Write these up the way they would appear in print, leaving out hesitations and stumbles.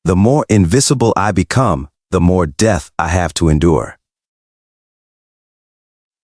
The more invisible I become, the more death I have to endure.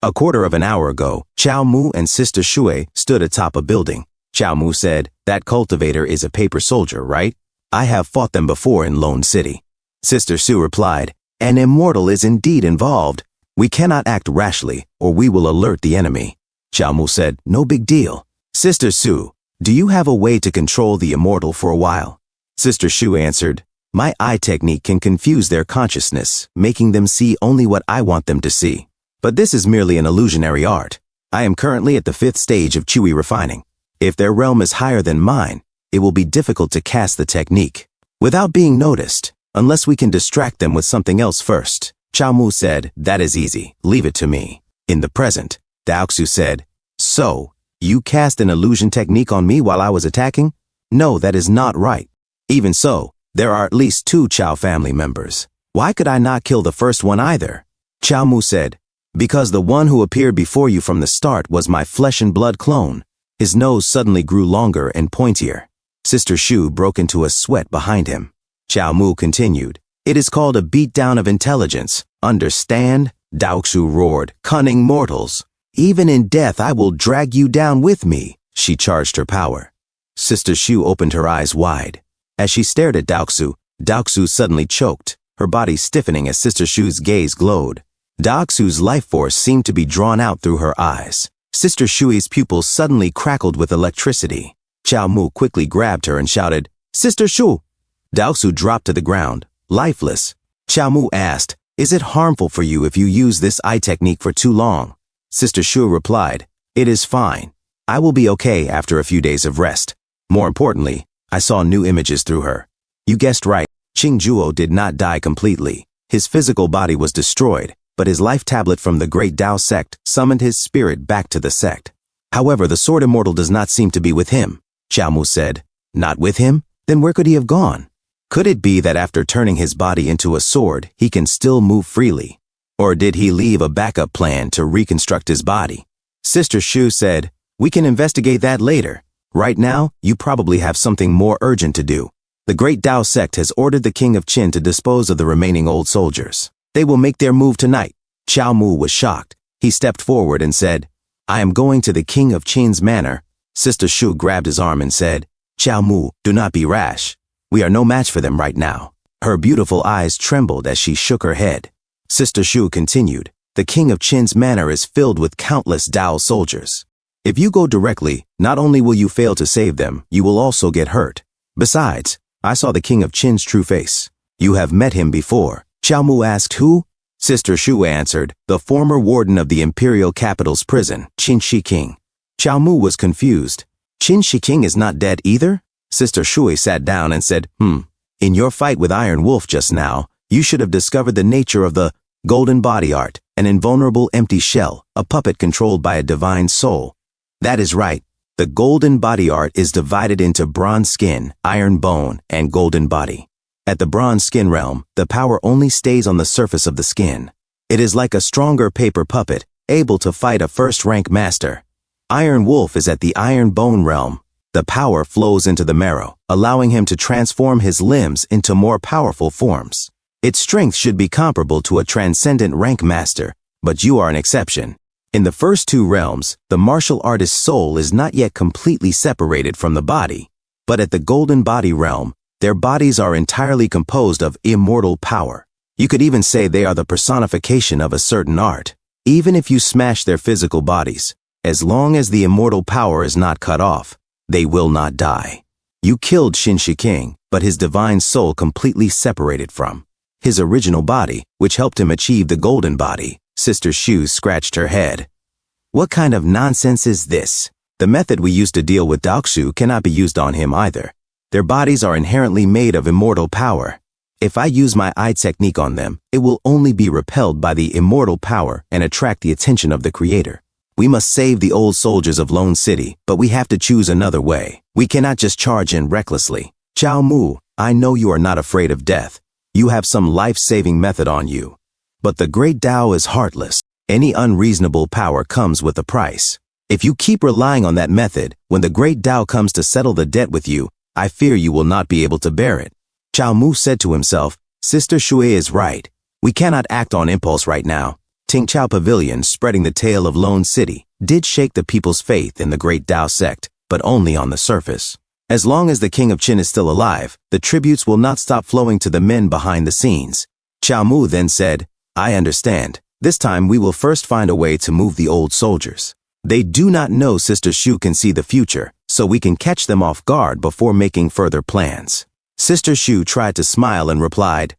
A quarter of an hour ago, Chow Mu and Sister Shui stood atop a building. Chow Mu said, "That cultivator is a paper soldier, right? I have fought them before in Lone City." Sister Sue replied, "An immortal is indeed involved. We cannot act rashly, or we will alert the enemy." Chow Mu said, "No big deal." "Sister Sue, do you have a way to control the immortal for a while?" Sister Shu answered, "My eye technique can confuse their consciousness, making them see only what I want them to see. But this is merely an illusionary art. I am currently at the 5th stage of Chui refining. If their realm is higher than mine, it will be difficult to cast the technique without being noticed, unless we can distract them with something else first." Chow Mu said, "That is easy. Leave it to me." In the present, Daoxu said, "So, you cast an illusion technique on me while I was attacking? No, that is not right. Even so, there are at least 2 Chow family members. Why could I not kill the first one either?" Chow Mu said, "Because the one who appeared before you from the start was my flesh and blood clone." His nose suddenly grew longer and pointier. Sister Shu broke into a sweat behind him. Chow Mu continued, "It is called a beatdown of intelligence. Understand?" Daoxu roared, "Cunning mortals. Even in death I will drag you down with me." She charged her power. Sister Shu opened her eyes wide. As she stared at Daoxu, Daoxu suddenly choked, her body stiffening as Sister Shu's gaze glowed. Daoxu's life force seemed to be drawn out through her eyes. Sister Shui's pupils suddenly crackled with electricity. Chow Mu quickly grabbed her and shouted, "Sister Shu!" Daoxu dropped to the ground, lifeless. Chow Mu asked, "Is it harmful for you if you use this eye technique for too long?" Sister Shu replied, "It is fine. I will be okay after a few days of rest. More importantly, I saw new images through her." You guessed right, Qing Zhuo did not die completely. His physical body was destroyed, but his life tablet from the Great Tao sect summoned his spirit back to the sect. However, the sword immortal does not seem to be with him. Chow Mu said, "Not with him? Then where could he have gone? Could it be that after turning his body into a sword, he can still move freely? Or did he leave a backup plan to reconstruct his body?" Sister Shu said, "We can investigate that later. Right now, you probably have something more urgent to do. The Great Tao sect has ordered the King of Qin to dispose of the remaining old soldiers. They will make their move tonight." Chow Mu was shocked. He stepped forward and said, "I am going to the King of Qin's manor." Sister Shu grabbed his arm and said, "Chow Mu, do not be rash. We are no match for them right now." Her beautiful eyes trembled as she shook her head. Sister Shu continued, "The King of Qin's manor is filled with countless Tao soldiers. If you go directly, not only will you fail to save them, you will also get hurt. Besides, I saw the King of Qin's true face. You have met him before." Chow Mu asked, "Who?" Sister Shu answered, "The former warden of the imperial capital's prison, Qin Shi King." Chow Mu was confused. "Qin Shi King is not dead either?" Sister Shui sat down and said, In your fight with Iron Wolf just now, you should have discovered the nature of the golden body art, an invulnerable empty shell, a puppet controlled by a divine soul." "That is right. The golden body art is divided into bronze skin, iron bone, and golden body. At the bronze skin realm, the power only stays on the surface of the skin. It is like a stronger paper puppet, able to fight a first-rank master. Iron Wolf is at the iron bone realm. The power flows into the marrow, allowing him to transform his limbs into more powerful forms. Its strength should be comparable to a transcendent rank master, but you are an exception. In the first 2 realms, the martial artist's soul is not yet completely separated from the body. But at the golden body realm, their bodies are entirely composed of immortal power. You could even say they are the personification of a certain art. Even if you smash their physical bodies, as long as the immortal power is not cut off, they will not die. You killed Qin Shi King, but his divine soul completely separated from his original body, which helped him achieve the golden body." Sister Shu scratched her head. "What kind of nonsense is this? The method we used to deal with Daoxu cannot be used on him either. Their bodies are inherently made of immortal power. If I use my eye technique on them, it will only be repelled by the immortal power and attract the attention of the Creator. We must save the old soldiers of Lone City, but we have to choose another way. We cannot just charge in recklessly. Chow Mu, I know you are not afraid of death. You have some life-saving method on you. But the Great Tao is heartless. Any unreasonable power comes with a price. If you keep relying on that method, when the Great Tao comes to settle the debt with you, I fear you will not be able to bear it." Chao Mu said to himself, Sister Shui is right. We cannot act on impulse right now. Ting Chao Pavilion, spreading the tale of Lone City, did shake the people's faith in the great Tao sect, but only on the surface. As long as the King of Qin is still alive, the tributes will not stop flowing to the men behind the scenes. Chao Mu then said, I understand. This time we will first find a way to move the old soldiers. They do not know Sister Shu can see the future, so we can catch them off guard before making further plans. Sister Shu tried to smile and replied,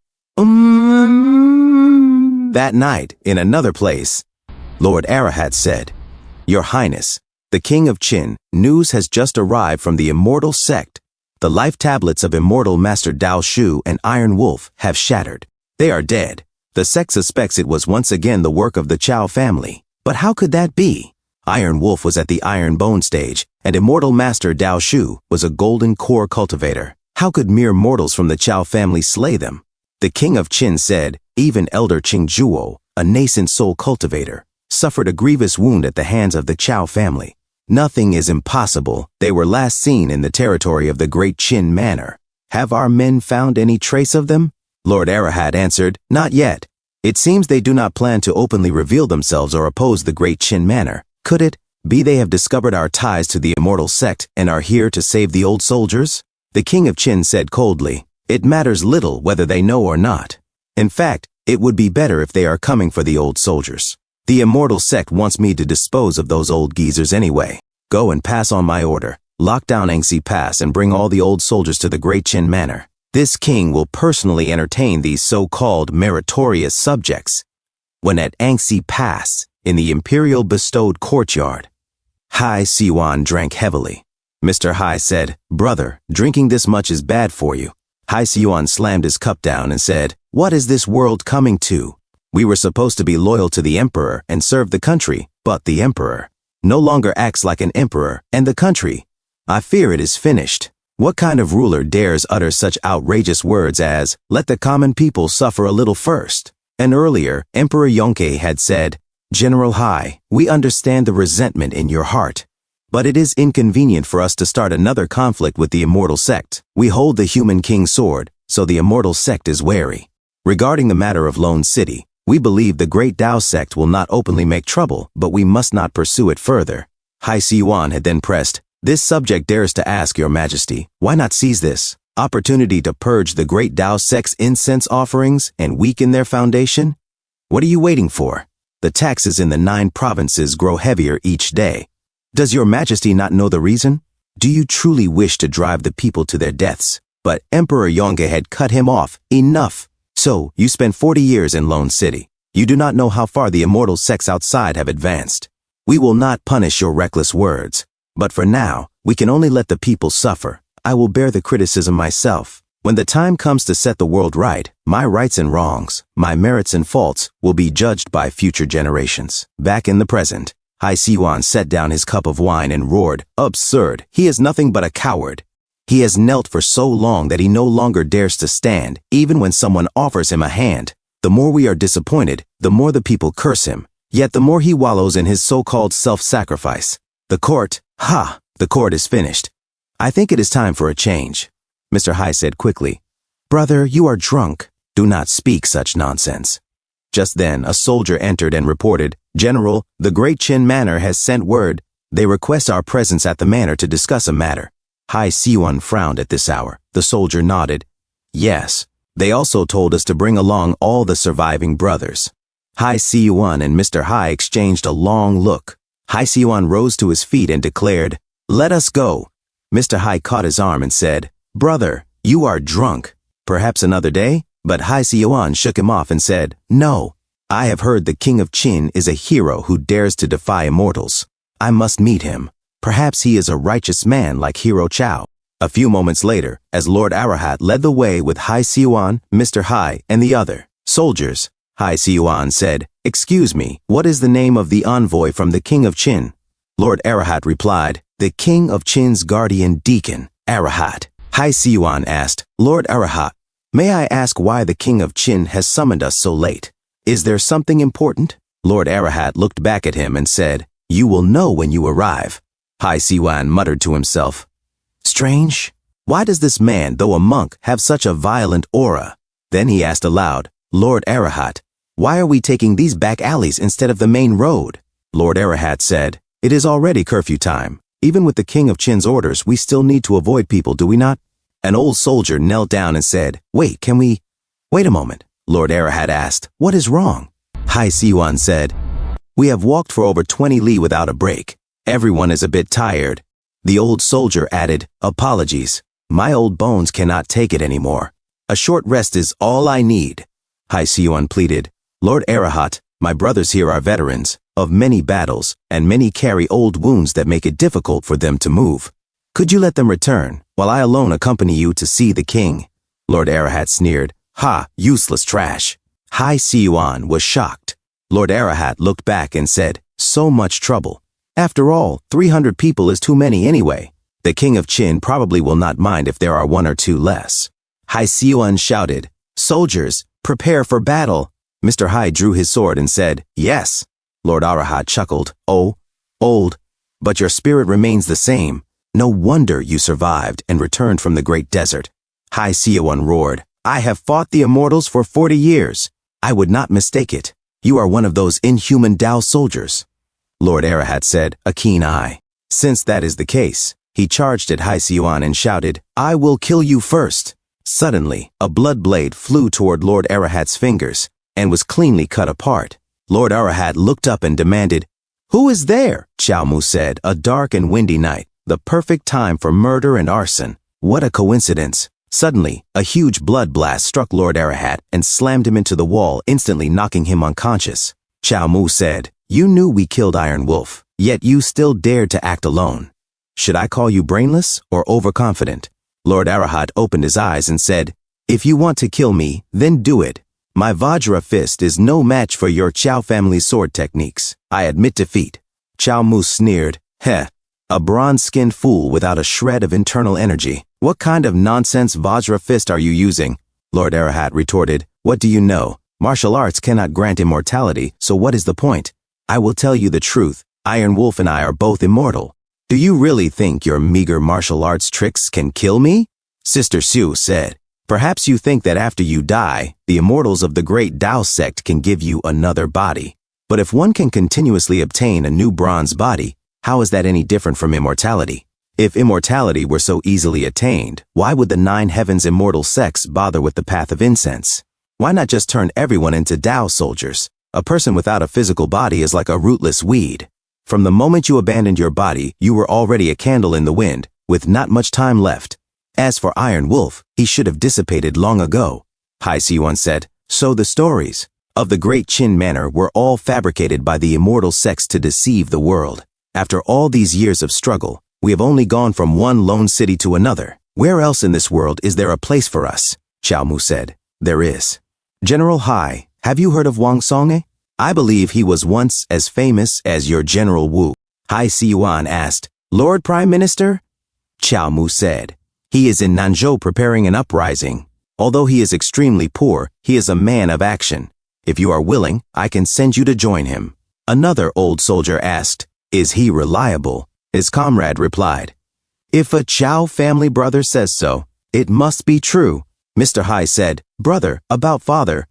That night, in another place, Lord Arahat said, Your Highness, the King of Qin, news has just arrived from the Immortal Sect. The life tablets of Immortal Master Dao Shu and Iron Wolf have shattered. They are dead. The sect suspects it was once again the work of the Chao family. But how could that be? Iron Wolf was at the Iron Bone stage, and Immortal Master Dao Shu was a golden core cultivator. How could mere mortals from the Chao family slay them? The King of Qin said, even Elder Qing Zhuo, a nascent soul cultivator, suffered a grievous wound at the hands of the Chao family. Nothing is impossible. They were last seen in the territory of the Great Qin Manor. Have our men found any trace of them? Lord Arahat answered, Not yet. It seems they do not plan to openly reveal themselves or oppose the Great Qin Manor. Could it be they have discovered our ties to the Immortal Sect and are here to save the old soldiers? The King of Qin said coldly, It matters little whether they know or not. In fact, it would be better if they are coming for the old soldiers. The Immortal Sect wants me to dispose of those old geezers anyway. Go and pass on my order. Lock down Angxi Pass and bring all the old soldiers to the Great Qin Manor. This king will personally entertain these so-called meritorious subjects. When at Angxi Pass, in the Imperial bestowed courtyard, Hai Siwan drank heavily. Mr. Hai said, Brother, drinking this much is bad for you. Hai Siwan slammed his cup down and said, What is this world coming to? We were supposed to be loyal to the emperor and serve the country, but the emperor no longer acts like an emperor, and the country, I fear it is finished. What kind of ruler dares utter such outrageous words as, let the common people suffer a little first? And earlier, Emperor Yonke had said, General Hai, we understand the resentment in your heart. But it is inconvenient for us to start another conflict with the Immortal Sect. We hold the Human King's sword, so the Immortal Sect is wary. Regarding the matter of Lone City, we believe the Great Tao Sect will not openly make trouble, but we must not pursue it further. Hai Siwan had then pressed, This subject dares to ask, Your Majesty, why not seize this opportunity to purge the Great Tao Sect's incense offerings and weaken their foundation? What are you waiting for? The taxes in the 9 provinces grow heavier each day. Does Your Majesty not know the reason? Do you truly wish to drive the people to their deaths? But Emperor Yonge had cut him off. Enough! So, you spent 40 years in Lone City. You do not know how far the immortal sects outside have advanced. We will not punish your reckless words. But for now, we can only let the people suffer. I will bear the criticism myself. When the time comes to set the world right, my rights and wrongs, my merits and faults, will be judged by future generations. Back in the present, Hai Siwan set down his cup of wine and roared, Absurd! He is nothing but a coward. He has knelt for so long that he no longer dares to stand, even when someone offers him a hand. The more we are disappointed, the more the people curse him. Yet the more he wallows in his so-called self-sacrifice. The court is finished. I think it is time for a change. Mr. Hai said quickly, Brother, you are drunk. Do not speak such nonsense. Just then, a soldier entered and reported, General, the Great Qin Manor has sent word. They request our presence at the manor to discuss a matter. Hai Siwan frowned at this hour. The soldier nodded. Yes. They also told us to bring along all the surviving brothers. Hai Siwan and Mr. Hai exchanged a long look. Hai Siwan rose to his feet and declared, Let us go. Mr. Hai caught his arm and said, Brother, you are drunk. Perhaps another day? But Hai Siwan shook him off and said, No. I have heard the King of Qin is a hero who dares to defy immortals. I must meet him. Perhaps he is a righteous man like Hero Chao. A few moments later, as Lord Arahat led the way with Hai Siwan, Mr. Hai, and the other soldiers, Hai Siwan said, Excuse me, what is the name of the envoy from the King of Qin? Lord Arahat replied, The King of Qin's guardian deacon, Arahat. Hai Siwan asked, Lord Arahat, may I ask why the King of Qin has summoned us so late? Is there something important? Lord Arahat looked back at him and said, You will know when you arrive. Hai Siwan muttered to himself, Strange. Why does this man, though a monk, have such a violent aura? Then he asked aloud, Lord Arahat, why are we taking these back alleys instead of the main road? Lord Arahat said, it is already curfew time. Even with the King of Qin's orders, we still need to avoid people, do we not? An old soldier knelt down and said, wait a moment. Lord Arahat asked, what is wrong? Hai Siwan said, we have walked for over 20 li without a break. Everyone is a bit tired. The old soldier added, apologies. My old bones cannot take it anymore. A short rest is all I need. Hai Siwan pleaded, Lord Arahat, my brothers here are veterans of many battles, and many carry old wounds that make it difficult for them to move. Could you let them return, while I alone accompany you to see the king? Lord Arahat sneered, ha, useless trash. Hai Siwan was shocked. Lord Arahat looked back and said, so much trouble. After all, 300 people is too many anyway. The King of Qin probably will not mind if there are 1 or 2 less. Hai Siwan shouted, soldiers, prepare for battle. Mr. Hai drew his sword and said, yes. Lord Arahat chuckled, oh, old, but your spirit remains the same. No wonder you survived and returned from the great desert. Hai Siwan roared, I have fought the immortals for 40 years. I would not mistake it. You are one of those inhuman Tao soldiers. Lord Arahat said, a keen eye. Since that is the case, he charged at Hai Siwan and shouted, I will kill you first. Suddenly, a blood blade flew toward Lord Arahat's fingers and was cleanly cut apart. Lord Arahat looked up and demanded, who is there? Xiao Mu said, a dark and windy night, the perfect time for murder and arson. What a coincidence. Suddenly, a huge blood blast struck Lord Arahat and slammed him into the wall, instantly knocking him unconscious. Xiao Mu said, you knew we killed Iron Wolf, yet you still dared to act alone. Should I call you brainless or overconfident? Lord Arahat opened his eyes and said, if you want to kill me, then do it. My Vajra fist is no match for your Qiao family sword techniques. I admit defeat. Xiao Mu sneered, heh, a bronze-skinned fool without a shred of internal energy. What kind of nonsense Vajra fist are you using? Lord Arahat retorted, what do you know? Martial arts cannot grant immortality, so what is the point? I will tell you the truth. Iron Wolf and I are both immortal. Do you really think your meager martial arts tricks can kill me? Sister Su said, perhaps you think that after you die, the immortals of the great Tao sect can give you another body. But if one can continuously obtain a new bronze body, how is that any different from immortality? If immortality were so easily attained, why would the 9 heavens immortal sects bother with the path of incense? Why not just turn everyone into Tao soldiers? A person without a physical body is like a rootless weed. From the moment you abandoned your body, you were already a candle in the wind, with not much time left. As for Iron Wolf, he should have dissipated long ago. Hai Siwan said, so the stories of the great Qin manor were all fabricated by the immortal sects to deceive the world. After all these years of struggle, we have only gone from one lone city to another. Where else in this world is there a place for us? Xiao Mu said, there is. General Hai, have you heard of Wang Songe? I believe he was once as famous as your General Wu. Hai Siwan asked, Lord Prime Minister? Xiao Mu said, he is in Nanzhou preparing an uprising. Although he is extremely poor, he is a man of action. If you are willing, I can send you to join him. Another old soldier asked, is he reliable? His comrade replied, if a Qiao family brother says so, it must be true. Mr. Hai said, brother, about father.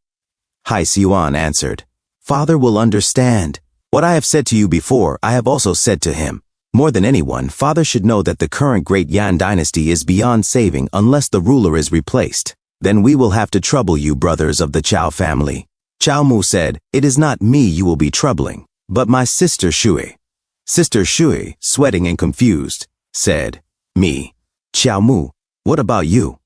Hai Siwan answered, father will understand. What I have said to you before, I have also said to him. More than anyone, father should know that the current great Yan dynasty is beyond saving unless the ruler is replaced. Then we will have to trouble you, brothers of the Qiao family. Xiao Mu said, it is not me you will be troubling, but my sister Shui. Sister Shui, sweating and confused, said, me. Xiao Mu, what about you?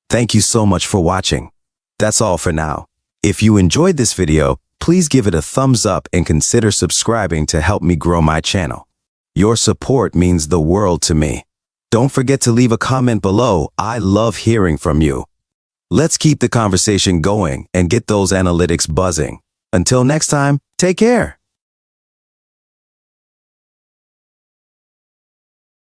Thank you so much for watching. That's all for now. If you enjoyed this video, please give it a thumbs up and consider subscribing to help me grow my channel. Your support means the world to me. Don't forget to leave a comment below. I love hearing from you. Let's keep the conversation going and get those analytics buzzing. Until next time, take care.